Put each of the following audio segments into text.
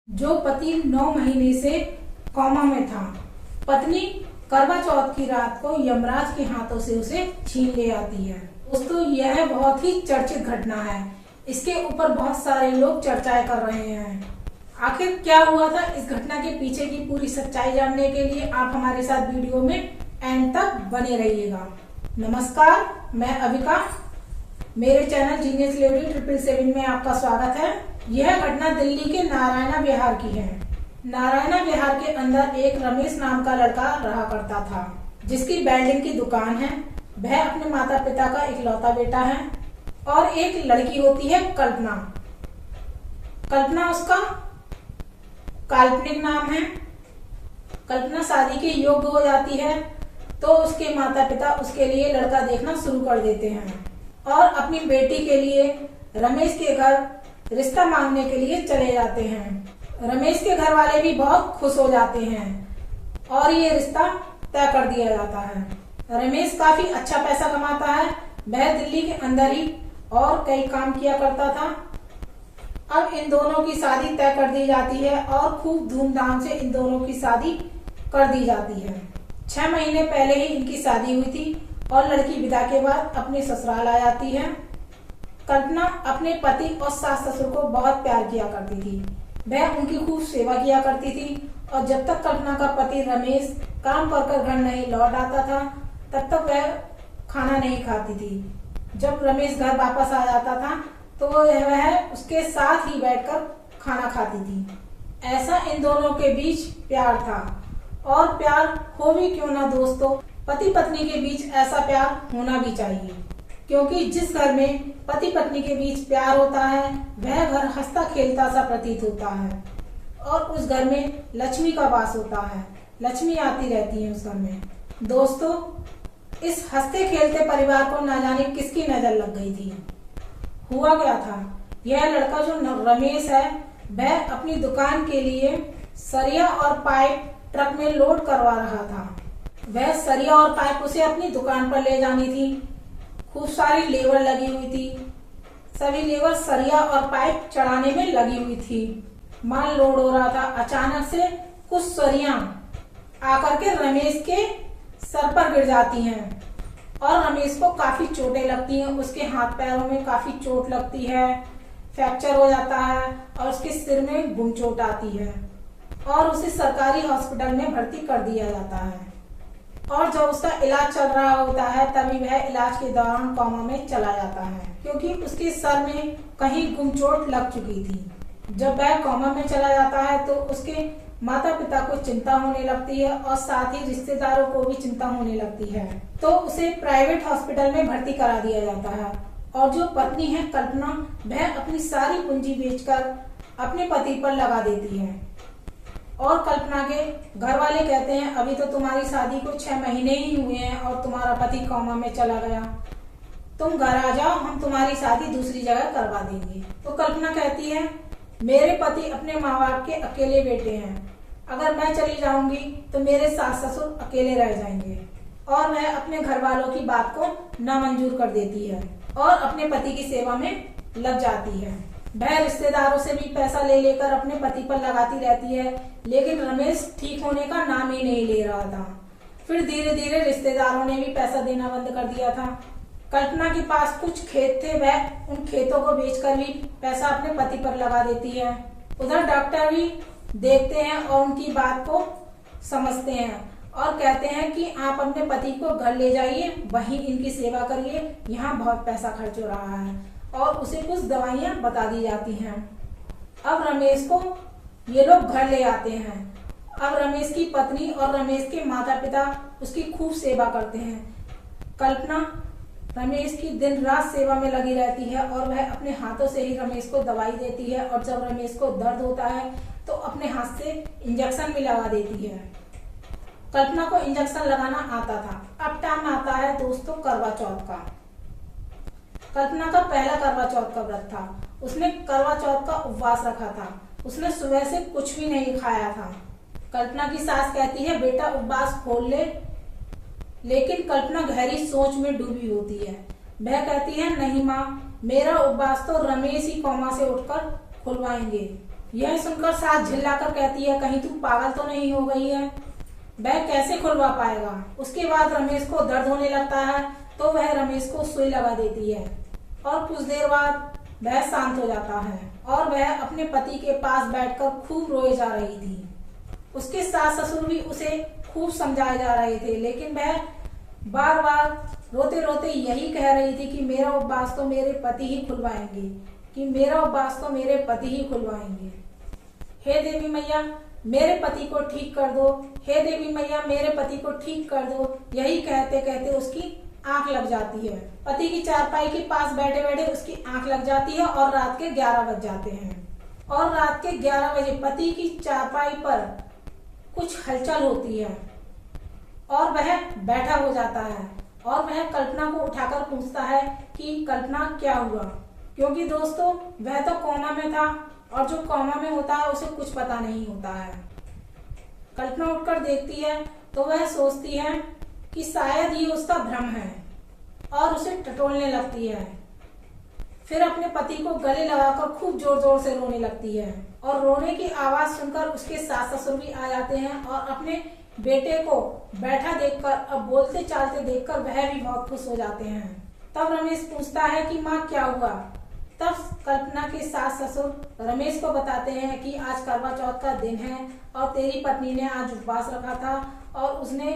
जो पति 9 महीने से कोमा में था। पत्नी करवा चौथ की रात को यमराज के हाथों से उसे छीन ले आती है। दोस्तों, यह बहुत ही चर्चित घटना है। इसके ऊपर बहुत सारे लोग चर्चाएं कर रहे हैं। आखिर क्या हुआ था, इस घटना के पीछे की पूरी सच्चाई जानने के लिए आप हमारे साथ वीडियो में एंड तक बने रहिएगा। नमस्कार, मैं अविका। मेरे चैनल जीनियस लेडी 777 में आपका स्वागत है। यह घटना दिल्ली के नारायणा विहार की है। नारायणा विहार के अंदर एक रमेश नाम का लड़का रहा करता था, जिसकी वेल्डिंग की दुकान है। वह अपने माता पिता का इकलौता बेटा है और एक लड़की होती है कल्पना। कल्पना उसका काल्पनिक नाम है। कल्पना शादी के योग्य हो जाती है तो उसके माता पिता उसके लिए लड़का देखना शुरू कर देते हैं और अपनी बेटी के लिए रमेश के घर रिश्ता मांगने के लिए चले जाते हैं। रमेश के घर वाले भी बहुत खुश हो जाते हैं और ये रिश्ता तय कर दिया जाता है। रमेश काफी अच्छा पैसा कमाता है। वह दिल्ली के अंदर ही और कई काम किया करता था। अब इन दोनों की शादी तय कर दी जाती है और खूब धूमधाम से इन दोनों की शादी कर दी जाती है। 6 महीने पहले ही इनकी शादी हुई थी और लड़की विदा के बाद अपने ससुराल आ जाती है। कल्पना अपने पति और सास ससुर को बहुत प्यार किया करती थी। वह उनकी खूब सेवा किया करती थी और जब तक कल्पना का पति रमेश काम कर घर नहीं लौट आता था, तब तक वह खाना नहीं खाती थी। जब रमेश घर वापस आ जाता था तो वह उसके साथ ही बैठकर खाना खाती थी। ऐसा इन दोनों के बीच प्यार था। और प्यार हो भी क्यों ना दोस्तों, पति पत्नी के बीच ऐसा प्यार होना भी चाहिए, क्योंकि जिस घर में पति पत्नी के बीच प्यार होता है वह घर हंसता खेलता सा प्रतीत होता है और उस घर में लक्ष्मी का वास होता है। लक्ष्मी आती रहती है उस घर में। दोस्तों, इस हंसते खेलते परिवार को ना जाने किसकी नजर लग गई थी। हुआ क्या था, यह लड़का जो रमेश है वह अपनी दुकान के लिए सरिया और पाइप ट्रक में लोड करवा रहा था। वह सरिया और पाइप उसे अपनी दुकान पर ले जानी थी। खूब सारी लेबर लगी हुई थी। सभी लेबर सरिया और पाइप चढ़ाने में लगी हुई थी। माल लोड हो रहा था। अचानक से कुछ सरिया आकर के रमेश के सर पर गिर जाती हैं और रमेश को काफी चोटें लगती हैं। उसके हाथ पैरों में काफी चोट लगती है, फ्रैक्चर हो जाता है और उसके सिर में गुमचोट आती है और उसे सरकारी हॉस्पिटल में भर्ती कर दिया जाता है। और जब उसका इलाज चल रहा होता है तभी वह इलाज के दौरान कोमा में चला जाता है, क्योंकि उसके सर में कहीं गुमचोट लग चुकी थी। जब वह कोमा में चला जाता है तो उसके माता पिता को चिंता होने लगती है और साथ ही रिश्तेदारों को भी चिंता होने लगती है, तो उसे प्राइवेट हॉस्पिटल में भर्ती करा दिया जाता है। और जो पत्नी है कल्पना, वह अपनी सारी पूंजी बेचकर अपने पति पर लगा देती है। और कल्पना के घर वाले कहते हैं, अभी तो तुम्हारी शादी को 6 महीने ही हुए हैं और तुम्हारा पति कोमा में चला गया, तुम घर आ जाओ, हम तुम्हारी शादी दूसरी जगह करवा देंगे। तो कल्पना कहती है, मेरे पति अपने माँ बाप के अकेले बेटे हैं, अगर मैं चली जाऊंगी तो मेरे सास ससुर अकेले रह जाएंगे। और वह अपने घर वालों की बात को नामंजूर कर देती है और अपने पति की सेवा में लग जाती है। वह रिश्तेदारों से भी पैसा ले लेकर अपने पति पर लगाती रहती है, लेकिन रमेश ठीक होने का नाम ही नहीं ले रहा था। फिर धीरे धीरे रिश्तेदारों ने भी पैसा देना बंद कर दिया था। कल्पना के पास कुछ खेत थे, वह उन खेतों को बेचकर भी पैसा अपने पति पर लगा देती है। उधर डॉक्टर भी देखते हैं और उनकी बात को समझते हैं और कहते हैं कि आप अपने पति को घर ले जाइए, वहीं इनकी सेवा करिए, यहाँ बहुत पैसा खर्च हो रहा है। और उसे कुछ दवाइयाँ बता दी जाती हैं। अब रमेश को ये लोग घर ले आते हैं। अब रमेश की पत्नी और रमेश के माता पिता उसकी खूब सेवा करते हैं। कल्पना रमेश की दिन रात सेवा में लगी रहती है और वह अपने हाथों से ही रमेश को दवाई देती है और जब रमेश को दर्द होता है तो अपने हाथ से इंजेक्शन भी लगा देती है। कल्पना को इंजेक्शन लगाना आता था। अब टाइम आता है दोस्तों करवा चौथ का। कल्पना का पहला करवा चौथ का व्रत था। उसने करवा चौथ का उपवास रखा था। उसने सुबह से कुछ भी नहीं खाया था। कल्पना की सास कहती है, बेटा उपवास खोल ले, लेकिन कल्पना गहरी सोच में डूबी होती है। वह कहती है, नहीं माँ, मेरा उपवास तो रमेश ही कोमा से उठकर खुलवाएंगे। यह सुनकर सास झिल्लाकर कहती है, कहीं तू पागल तो नहीं हो गई है, वह कैसे खुलवा पाएगा। उसके बाद रमेश को दर्द होने लगता है तो वह रमेश को सुई लगा देती है और कुछ देर बाद वह शांत हो जाता है और वह अपने पति के पास बैठकर खूब रोए जा रही थी। उसके सास ससुर भी उसे खूब समझाए जा रहे थे, लेकिन वह बार बार रोते रोते यही कह रही थी कि मेरा उपवास तो मेरे पति ही खुलवाएंगे, कि मेरा उपवास तो मेरे पति ही खुलवाएंगे। हे देवी मैया मेरे पति को ठीक कर दो, हे देवी मैया मेरे पति को ठीक कर दो। यही कहते कहते उसकी आंख लग जाती है। पति की चारपाई के पास बैठे बैठे उसकी आंख लग जाती है और रात के 11 बज जाते हैं। और रात के 11 बजे पति की चारपाई पर कुछ हलचल होती है और वह बैठा हो जाता है और वह कल्पना को उठाकर पूछता है कि कल्पना क्या हुआ, क्योंकि दोस्तों वह तो कोमा में था और जो कोमा में होता है उसे कुछ पता नहीं होता है। कल्पना उठकर देखती है तो वह सोचती है कि शायद ये उसका भ्रम है और उसे टटोलने लगती है। फिर अपने पति को गले लगाकर खूब जोर जोर से रोने लगती है और रोने की आवाज सुनकर उसके सास ससुर भी आ जाते हैं और अपने बेटे को बैठा देखकर, अब बोलते चालते देखकर वह भी बहुत खुश हो जाते हैं। तब रमेश पूछता है कि माँ क्या हुआ। तब कल्पना के सास ससुर रमेश को बताते हैं कि आज करवा चौथ का दिन है और तेरी पत्नी ने आज उपवास रखा था और उसने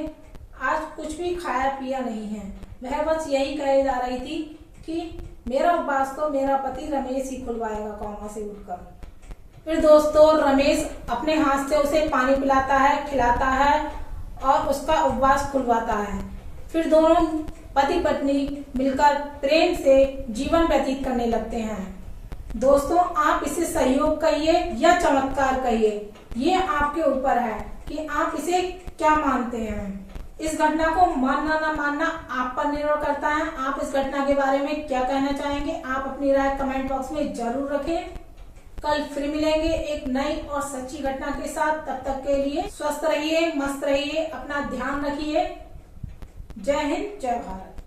आज कुछ भी खाया पिया नहीं है। वह बस यही कहे जा रही थी कि मेरा उपवास तो मेरा पति रमेश ही खुलवाएगा कोमा से उठकर। फिर दोस्तों रमेश अपने हाथ से उसे पानी पिलाता है, खिलाता है और उसका उपवास खुलवाता है। फिर दोनों पति पत्नी मिलकर प्रेम से जीवन व्यतीत करने लगते हैं। दोस्तों आप इसे सहयोग कहिए या चमत्कार कहिए, ये आपके ऊपर है कि आप इसे क्या मानते हैं। इस घटना को मानना ना मानना आप पर निर्भर करता है। आप इस घटना के बारे में क्या कहना चाहेंगे, आप अपनी राय कमेंट बॉक्स में जरूर रखें। कल फिर मिलेंगे एक नई और सच्ची घटना के साथ। तब तक के लिए स्वस्थ रहिए, मस्त रहिए, अपना ध्यान रखिए। जय हिंद, जय भारत।